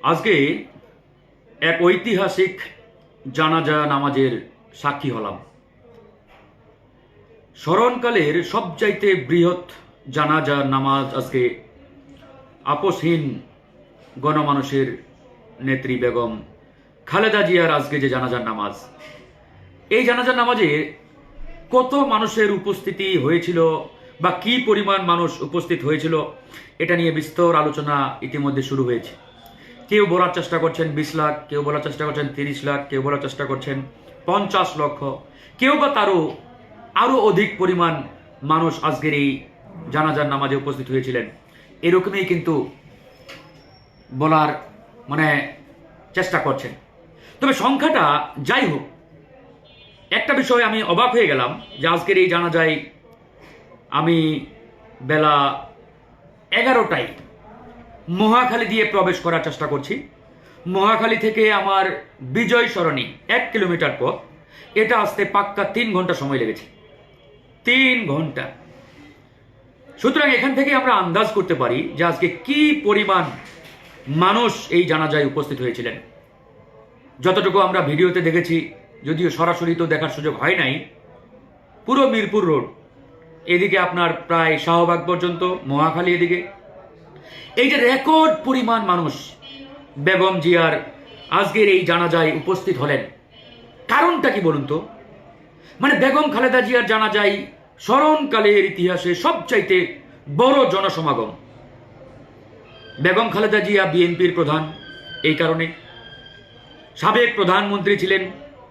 আজকে এক ঐতিহাসিক জানাজা নামাজের সাক্ষী হলাম। স্মরণকালের সবচাইতে বৃহৎ জানাজা নামাজ আজকে আপসহীন গণমানুষের নেত্রী বেগম খালেদা জিয়ার আজকে যে জানাজার নামাজ, এই জানাজার নামাজে কত মানুষের উপস্থিতি হয়েছিল বা কি পরিমাণ মানুষ উপস্থিত হয়েছিল এটা নিয়ে বিস্তর আলোচনা ইতিমধ্যে শুরু হয়েছে। কেউ বলার চেষ্টা করছেন 20 লাখ, কেউ বলার চেষ্টা করছেন 30 লাখ, কেউ বলার চেষ্টা করছেন 50 লক্ষ, কেউ বা তারও আরও অধিক পরিমাণ মানুষ আজকের এই জানাজার নামাজে উপস্থিত হয়েছিলেন, এরকমই কিন্তু বলার চেষ্টা করছেন। তবে সংখ্যাটা যাই হোক, একটা বিষয়ে আমি অবাক হয়ে গেলাম যে আজকের এই জানাজায় আমি বেলা 11টায় মহাখালী দিয়ে প্রবেশ করার চেষ্টা করছি। মহাখালী থেকে আমার বিজয় সরণি 1 কিলোমিটার পথ, এটা আসতে পাক্কা 3 ঘন্টা সময় লেগেছে। 3 ঘন্টা। সুতরাং এখান থেকে আমরা আন্দাজ করতে পারি যে আজকে কি পরিমাণ মানুষ এই জানাজায় উপস্থিত হয়েছিলেন। যতটুকু আমরা ভিডিওতে দেখেছি, যদিও সরাসরি তো দেখার সুযোগ হয় নাই, পুরো মিরপুর রোড এদিকে আপনার প্রায় শাহবাগ পর্যন্ত, মহাখালী এদিকে, এই যে রেকর্ড পরিমাণ মানুষ বেগম জিয়ার আজকের এই জানাজায় উপস্থিত হলেন, কারণটা কি বলুন তো? বেগম খালেদা জিয়ার জানাজায় স্মরণকালের ইতিহাসে সবচাইতে বড় জনসমাগম। বেগম খালেদা জিয়া বিএনপির প্রধান, এই কারণে সাবেক প্রধানমন্ত্রী ছিলেন,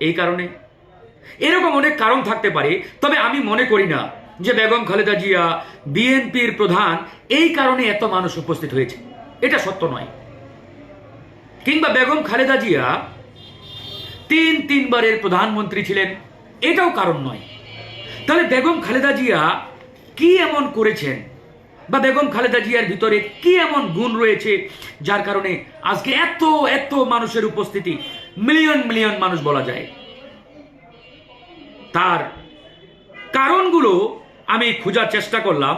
এই কারণে এরকম অনেক কারণ থাকতে পারে। তবে আমি মনে করি না যে বেগম খালেদা জিয়া বিএনপির প্রধান এই কারণে এত মানুষ উপস্থিত হয়েছে, এটা সত্য নয়। কিংবা বেগম খালেদা জিয়া 3 বারের প্রধানমন্ত্রী ছিলেন, এটাও কারণ নয়। তাহলে বেগম খালেদা জিয়া কি এমন করেছেন বা বেগম খালেদা জিয়ার ভিতরে কি এমন গুণ রয়েছে যার কারণে আজকে এত এত মানুষের উপস্থিতি, মিলিয়ন মিলিয়ন মানুষ বলা যায়। তার কারণগুলো আমি খোঁজার চেষ্টা করলাম।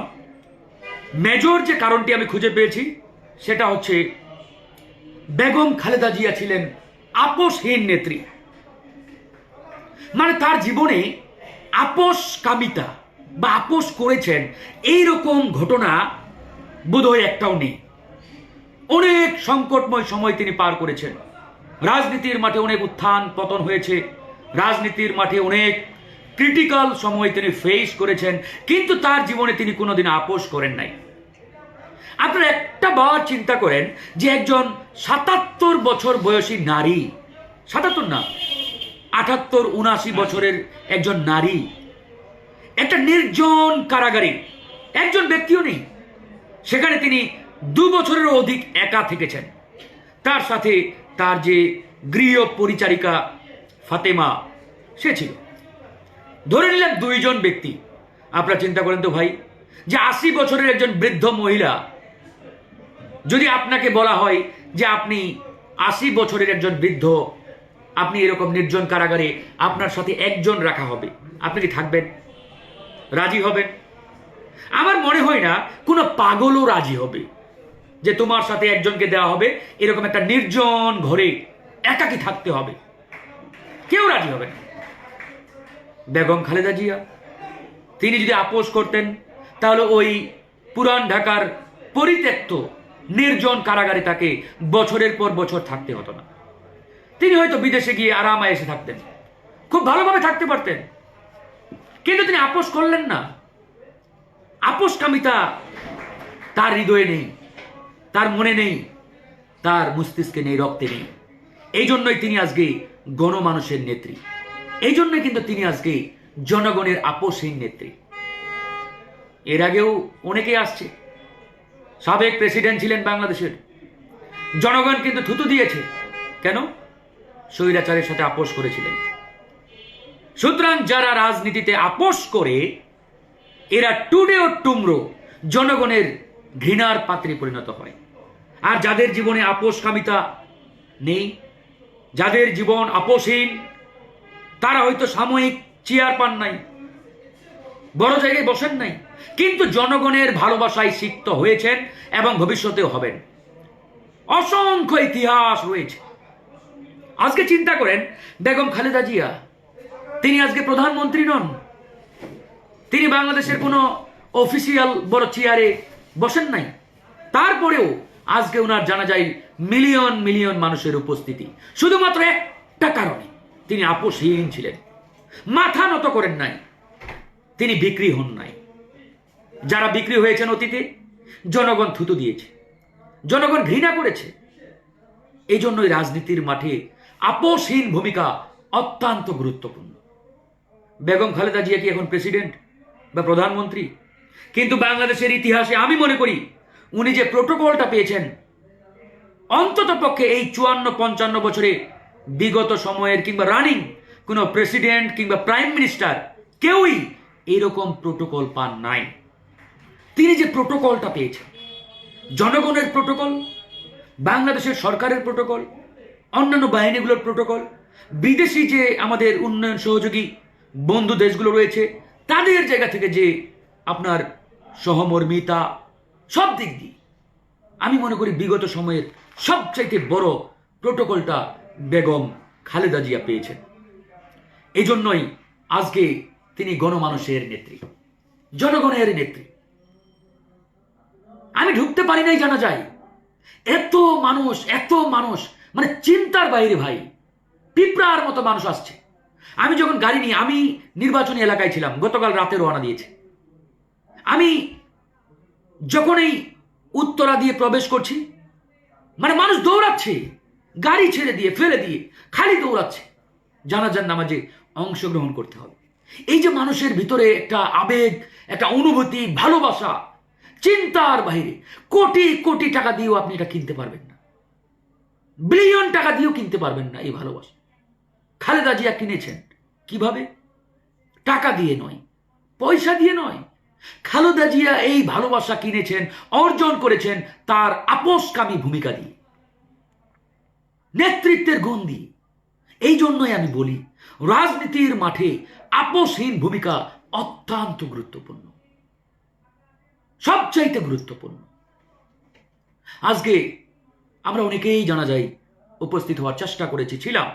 মেজর যে কারণটি আমি খুঁজে পেয়েছি সেটা হচ্ছে বেগম খালেদা জিয়া ছিলেন আপোষহীন নেত্রী। তার জীবনে আপোষকামিতা বা আপোষ করেছেন এইরকম ঘটনা বোধহয় একটাও নেই। অনেক সংকটময় সময় তিনি পার করেছেন। রাজনীতির মাঠে অনেক উত্থান পতন হয়েছে, রাজনীতির মাঠে অনেক ক্রিটিক্যাল সময় তিনি ফেস করেছেন, কিন্তু তার জীবনে তিনি কোনোদিন আপোষ করেন নাই। আপনারা একটা বার চিন্তা করেন যে একজন 77 বছর বয়সী নারী, 77 না, 78 79 বছরের একজন নারী একটা নির্জন কারাগারে, একজন ব্যক্তিও নেই, সেখানে তিনি 2 বছরেরও অধিক একা থেকেছেন। তার সাথে তার যে গৃহ পরিচারিকা ফাতেমা, সে ছিল। ধরে নিলাম 2 জন ব্যক্তি। আপনারা চিন্তা করেন তো ভাই, যে 80 বছরের একজন বৃদ্ধ মহিলা, যদি আপনাকে বলা হয় যে আপনি 80 বছরের একজন বৃদ্ধ, আপনি এরকম নির্জন কারাগারে আপনার সাথে একজন রাখা হবে, আপনি কি থাকবেন? রাজি হবেন? আমার মনে হয় না কোনো পাগলও রাজি হবে যে তোমার সাথে একজনকে দেওয়া হবে এরকম একটা নির্জন ঘরে একাকী থাকতে হবে। কেউ রাজি হবে না। বেগম খালেদা জিয়া তিনি যদি আপোষ করতেন তাহলে ওই পুরান ঢাকার পরিত্যক্ত নির্জন কারাগারে তাকে বছরের পর বছর থাকতে হতো না। তিনি হয়তো বিদেশে গিয়ে আরামে এসে থাকতেন, খুব ভালোভাবে থাকতে পারতেন, কিন্তু তিনি আপোষ করলেন না। আপোষকামিতা তার হৃদয়ে নেই, তার মনে নেই, তার মস্তিষ্কে নেই, রক্তে নেই। এই জন্যই তিনি আজকে গণমানুষের নেত্রী, এই জন্যই কিন্তু তিনি আজকে জনগণের আপোষহীন নেত্রী। এর আগেও অনেকেই আসছে, সাবেক প্রেসিডেন্ট ছিলেন বাংলাদেশের, জনগণ কিন্তু থুতু দিয়েছে। কেন? স্বৈরাচারের সাথে আপোষ করেছিলেন। সুতরাং যারা রাজনীতিতে আপোষ করে এরা টুডে ও টুমরো জনগণের ঘৃণার পাত্রে পরিণত হয়। আর যাদের জীবনে আপোষকামিতা নেই, যাদের জীবন আপোষহীন, তারা হয়তো সাময়িক চেয়ার পান নাই, বড় জায়গায় বসেন নাই, কিন্তু জনগণের ভালোবাসায় সিক্ত হয়েছেন এবং ভবিষ্যতেও হবেন। অসংখ্য ইতিহাস রয়েছে। আজকে চিন্তা করেন, বেগম খালেদা জিয়া তিনি আজকে প্রধানমন্ত্রী নন, তিনি বাংলাদেশের কোনো অফিসিয়াল বড় চেয়ারে বসেন নাই, তারপরেও আজকে ওনার জানাজায় মিলিয়ন মিলিয়ন মানুষের উপস্থিতি শুধুমাত্র একটা কারণে, তিনি আপোষহীন ছিলেন, মাথা নত করেন নাই, তিনি বিক্রি হন নাই। যারা বিক্রি হয়েছেন অতীতে, জনগণ থুতু দিয়েছে, জনগণ ঘৃণা করেছে। এই জন্যই রাজনীতির মাঠে আপোষহীন ভূমিকা অত্যন্ত গুরুত্বপূর্ণ। বেগম খালেদা জিয়া কি এখন প্রেসিডেন্ট বা প্রধানমন্ত্রী? কিন্তু বাংলাদেশের ইতিহাসে আমি মনে করি উনি যে প্রোটোকলটা পেয়েছেন, অন্তত পক্ষে এই 54-55 বছরে বিগত সময়ের কিংবা রানিং কোনো প্রেসিডেন্ট কিংবা প্রাইম মিনিস্টার কেউই এরকম প্রোটোকল পান নাই। তিনি যে প্রোটোকলটা পেয়েছেন, জনগণের প্রোটোকল, বাংলাদেশের সরকারের প্রোটোকল, অন্যান্য বাহিনীগুলোর প্রোটোকল, বিদেশি যে আমাদের উন্নয়ন সহযোগী বন্ধু দেশগুলো রয়েছে তাদের জায়গা থেকে যে আপনার সহমর্মিতা, সব দিক দিয়ে আমি মনে করি বিগত সময়ের সবচাইতে বড় প্রোটোকলটা বেগম খালেদা জিয়া পেয়েছেন। এই জন্যই আজকে তিনি গণমানুষের নেত্রী, জনগণের নেত্রী। আমি ঢুকতে পারি নাই জানা যায়, এত মানুষ মানে চিন্তার বাইরে ভাই, পিঁপড়ার মতো মানুষ আসছে। আমি যখন গাড়ি নিয়ে, আমি নির্বাচনী এলাকায় ছিলাম, গতকাল রাতে রওনা দিয়েছে, আমি যখন এই উত্তরা দিয়ে প্রবেশ করছি, মানে মানুষ দৌড়াচ্ছে, গাড়ি ছেড়ে দিয়ে ফেলে দিয়ে খালি দৌড়াচ্ছে জানাজার নামাজে অংশগ্রহণ করতে হবে। এই যে মানুষের ভিতরে একটা আবেগ, একটা অনুভূতি, ভালোবাসা, চিন্তার বাইরে, কোটি কোটি টাকা দিয়েও আপনি এটা কিনতে পারবেন না, বিলিয়ন টাকা দিয়েও কিনতে পারবেন না এই ভালোবাসা। খালেদা জিয়া কিনেছেন কিভাবে? টাকা দিয়ে নয়, পয়সা দিয়ে নয়। খালেদা জিয়া এই ভালোবাসা কিনেছেন, অর্জন করেছেন তার আপোষকামী ভূমিকা দিয়ে, নেতৃত্বের গুণ দিয়ে। এই জন্যই আমি বলি রাজনীতির মাঠে আপোষহীন ভূমিকা অত্যন্ত গুরুত্বপূর্ণ, সবচাইতে গুরুত্বপূর্ণ। আজকে আমরা অনেকেই জানা যায় উপস্থিত হওয়ার চেষ্টা করেছি, ছিলাম।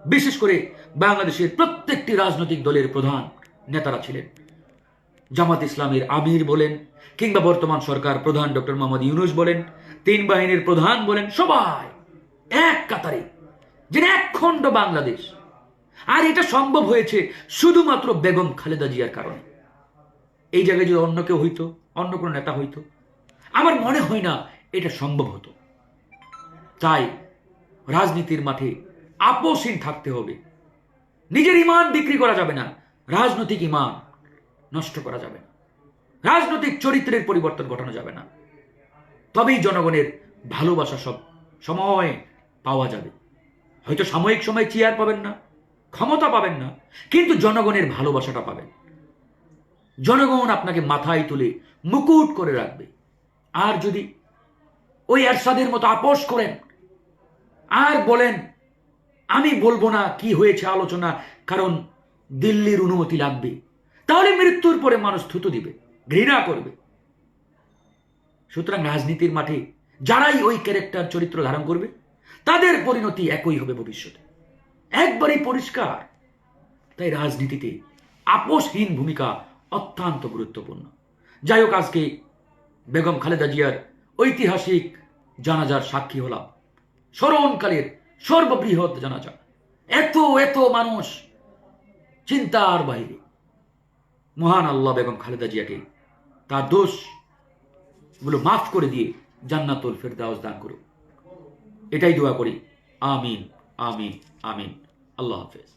বিশেষ করে বাংলাদেশের প্রত্যেকটি রাজনৈতিক দলের প্রধান নেতারা ছিলেন। জামাত ইসলামের আমির বলেন, কিংবা বর্তমান সরকার প্রধান ডক্টর মোহাম্মদ ইউনূস বলেন, তিন বাহিনীর প্রধান বলেন, সবাই এক কাতারে, যে একখণ্ড বাংলাদেশ। আর এটা সম্ভব হয়েছে শুধুমাত্র বেগম খালেদা জিয়ার কারণে। এই জায়গায় যদি অন্য কেউ হইতো, অন্য কোনো নেতা হইতো, আমার মনে হয় না এটা সম্ভব হতো। তাই রাজনীতির মাঠে আপোষহীন থাকতে হবে। নিজের ইমান বিক্রি করা যাবে না, রাজনৈতিক ইমান নষ্ট করা যাবে না, রাজনৈতিক চরিত্রের পরিবর্তন ঘটানো যাবে না। তবেই জনগণের ভালোবাসা সব সময় পাওয়া যাবে। হয়তো সাময়িক সময় চেয়ার পাবেন না, ক্ষমতা পাবেন না, কিন্তু জনগণের ভালোবাসাটা পাবেন। জনগণ আপনাকে মাথায় তুলে মুকুট করে রাখবে। আর যদি ওই এরশাদের মতো আপোষ করেন আর বলেন আমি বলবো না কি হয়েছে আলোচনা, কারণ দিল্লির অনুমতি লাগবে, তাহলে মৃত্যুর পরে মানুষ থুতু দিবে, ঘৃণা করবে। সুতরাং রাজনীতির মাঠে যারাই ওই ক্যারেক্টার চরিত্র ধারণ করবে তাদের পরিণতি একই হবে ভবিষ্যতে, একবারেই পরিষ্কার। তাই রাজনীতিতে আপোষহীন ভূমিকা অত্যন্ত গুরুত্বপূর্ণ। যাই হোক, আজকে বেগম খালেদা জিয়ার ঐতিহাসিক জানাজার সাক্ষী হলাম, স্মরণকালের সর্ববৃহৎ জানাজা। এত এত মানুষ চিন্তার বাইরে। মহান আল্লাহ বেগম খালেদা জিয়াকে তার দোষ গুলো মাফ করে দিয়ে জান্নাতুল ফেরদাউস দান করুক, এটাই দোয়া করি। আমিন আমিন আমিন। আল্লাহ হাফেজ।